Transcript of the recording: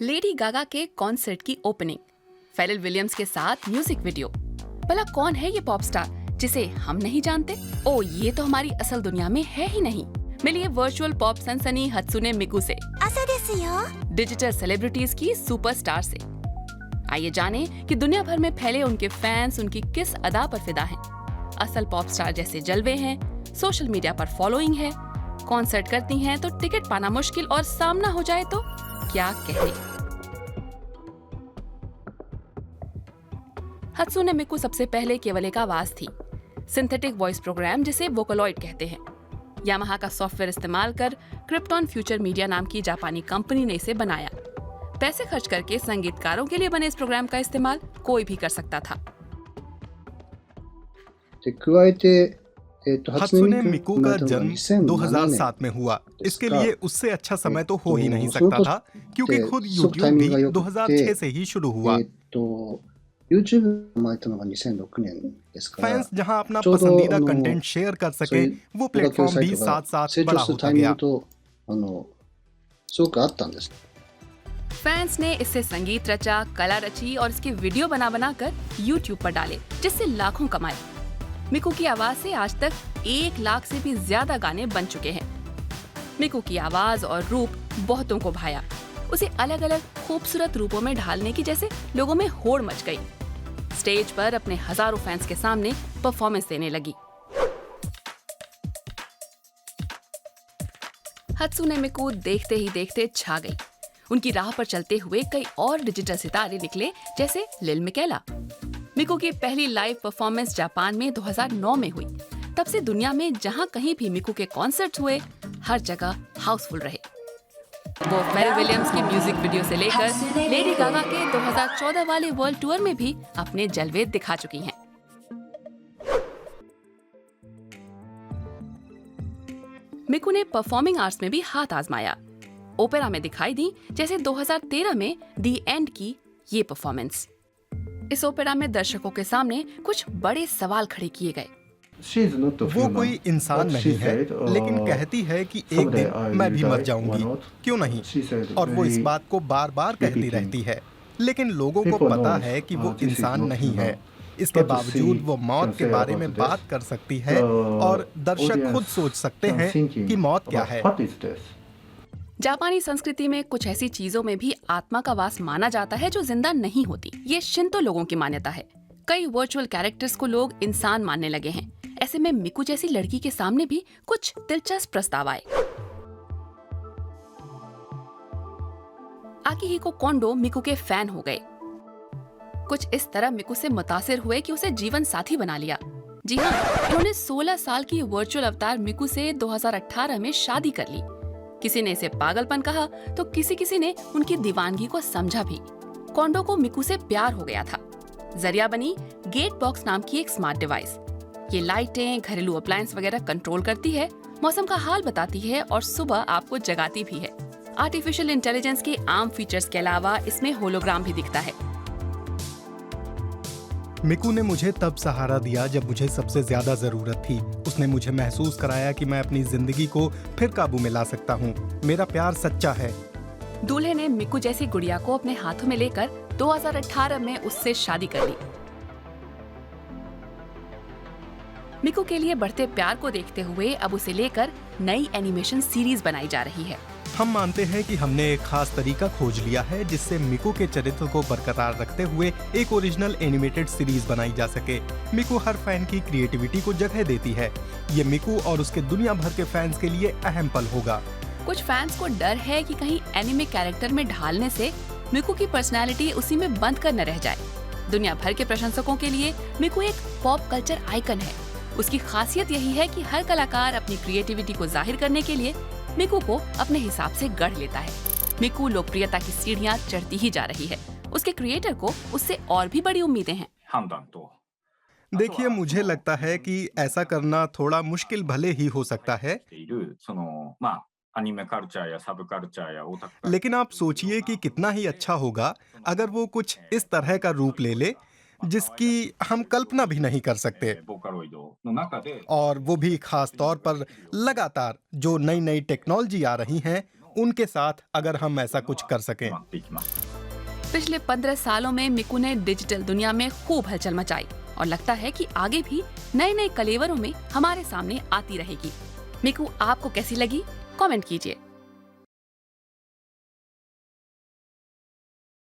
Lady Gaga के concert की opening, Feral Williams के साथ म्यूजिक वीडियो। भला कौन है ये पॉप स्टार जिसे हम नहीं जानते? ओ, ये तो हमारी असल दुनिया में है ही नहीं। मिलिए वर्चुअल पॉप सनसनी हत्सुने मिकू से, डिजिटल सेलिब्रिटीज की सुपरस्टार से। आइए जाने कि दुनिया भर में फैले उनके फैंस उनकी किस अदा पर फिदा हैं। असल पॉप स्टार जैसे जलवे हैं, सोशल मीडिया पर फॉलोइंग है, कॉन्सर्ट करती हैं तो टिकट पाना मुश्किल और सामना हो जाए तो क्या कहने। हत्सुने मिकू सबसे पहले केवल एक आवाज थी, सिंथेटिक वॉइस प्रोग्राम जिसे वोकलॉइड कहते हैं। यामाहा का सॉफ्टवेयर इस्तेमाल कर क्रिप्टॉन फ्यूचर मीडिया नाम की जापानी कंपनी ने इसे बनाया। पैसे खर्च करके संगीतकारों के लिए बने इस प्रोग्राम का इस्तेमाल कोई भी कर सकता था। हत्सुने मिकू का जन्म 2007 में हुआ। इसके लिए उससे अच्छा समय तो हो ही नहीं सकता था, क्योंकि खुद यूट्यूब भी 2006 से ही शुरू हुआ। फैंस जहां अपना पसंदीदा कंटेंट शेयर कर सके, वो प्लेटफॉर्म भी साथ साथ बड़ा होता गया। फैंस ने इससे संगीत रचा, कला रची और इसके वीडियो बना बना कर यूट्यूब पर डाले, जिससे लाखों कमाए। मिकू की आवाज से आज तक 1 लाख से भी ज्यादा गाने बन चुके हैं। मिकू की आवाज और रूप बहुतों को भाया। उसे अलग अलग खूबसूरत रूपों में ढालने की जैसे लोगों में होड़ मच गई। स्टेज पर अपने हजारों फैंस के सामने परफॉर्मेंस देने लगी। हत्सुने मिकू देखते ही देखते छा गई। उनकी राह पर चलते हुए कई और डिजिटल सितारे निकले, जैसे लिल मिकेला। मिकू की पहली लाइव परफॉर्मेंस जापान में 2009 में हुई। तब से दुनिया में जहां कहीं भी मिकू के कॉन्सर्ट हुए, हर जगह हाउसफुल रहे। वो फेरल विलियम्स की म्यूजिक वीडियो से लेकर लेडी गागा के 2014 वाले वर्ल्ड टूर में भी अपने जलवे दिखा चुकी हैं। मिकू ने परफॉर्मिंग आर्ट्स में भी हाथ आजमाया। ओपेरा में दिखाई दी, जैसे 2013 में दी एंड की ये परफॉर्मेंस। इस ओपेरा में दर्शकों के सामने कुछ बड़े सवाल खड़े किए गए। वो कोई इंसान नहीं है, लेकिन कहती है कि एक दिन मैं भी मर जाऊंगी, क्यों नहीं? और वो इस बात को बार बार कहती रहती है, लेकिन लोगों को पता है कि वो इंसान नहीं है। इसके बावजूद वो मौत के बारे में बात कर सकती है और दर्शक खुद सोच सकते हैं कि मौत क्या है। जापानी संस्कृति में कुछ ऐसी चीजों में भी आत्मा का वास माना जाता है जो जिंदा नहीं होती। ये शिंतो लोगों की मान्यता है। कई वर्चुअल कैरेक्टर्स को लोग इंसान मानने लगे हैं। ऐसे में मिकू जैसी लड़की के सामने भी कुछ दिलचस्प प्रस्ताव आए। आकिहिको कोंडो मिकू के फैन हो गए। कुछ इस तरह मिकू से मुतासिर हुए कि उसे जीवन साथी बना लिया। जी हाँ, उन्होंने 16 साल की वर्चुअल अवतार मिकू से 2018 में शादी कर ली। किसी ने इसे पागलपन कहा तो किसी ने उनकी दीवानगी को समझा भी। कोंडो को मिकू से प्यार हो गया था। जरिया बनी गेट बॉक्स नाम की एक स्मार्ट डिवाइस। ये लाइटें, घरेलू अप्लायंस वगैरह कंट्रोल करती है, मौसम का हाल बताती है और सुबह आपको जगाती भी है। आर्टिफिशियल इंटेलिजेंस के आम फीचर्स के अलावा इसमें होलोग्राम भी दिखता है। मिकू ने मुझे तब सहारा दिया जब मुझे सबसे ज्यादा जरूरत थी। उसने मुझे महसूस कराया कि मैं अपनी जिंदगी को फिर काबू में ला सकता हूँ। मेरा प्यार सच्चा है। दूल्हे ने मिकू जैसी गुड़िया को अपने हाथों में लेकर 2018 में उससे शादी कर ली। मिकू के लिए बढ़ते प्यार को देखते हुए अब उसे लेकर नई एनिमेशन सीरीज बनाई जा रही है। हम मानते हैं कि हमने एक खास तरीका खोज लिया है जिससे मिकू के चरित्र को बरकरार रखते हुए एक ओरिजिनल एनिमेटेड सीरीज बनाई जा सके। मिकू हर फैन की क्रिएटिविटी को जगह देती है। ये मिकू और उसके दुनिया भर के फैंस के लिए अहम पल होगा। कुछ फैंस को डर है कि कहीं एनिमे कैरेक्टर में ढालने से मिकू की पर्सनैलिटी उसी में बंद कर न रह जाए। दुनिया भर के प्रशंसकों के लिए मिकू एक पॉप कल्चर आइकन है। उसकी खासियत यही है कि हर कलाकार अपनी क्रिएटिविटी को जाहिर करने के लिए मिकू को अपने हिसाब से गढ़ लेता है। मिकू लोकप्रियता की सीढ़ियां चढ़ती ही जा रही है। उसके क्रिएटर को उससे और भी बड़ी उम्मीदें हैं। देखिए, मुझे लगता है कि ऐसा करना थोड़ा मुश्किल भले ही हो सकता है, लेकिन आप सोचिए कि कितना ही अच्छा होगा अगर वो कुछ इस तरह का रूप ले ले जिसकी हम कल्पना भी नहीं कर सकते, और वो भी खास तौर पर लगातार जो नई नई टेक्नोलॉजी आ रही हैं उनके साथ अगर हम ऐसा कुछ कर सकें। पिछले 15 सालों में मिकू ने डिजिटल दुनिया में खूब हलचल मचाई और लगता है कि आगे भी नए नए कलेवरों में हमारे सामने आती रहेगी। मिकू आपको कैसी लगी? कमेंट कीजिए।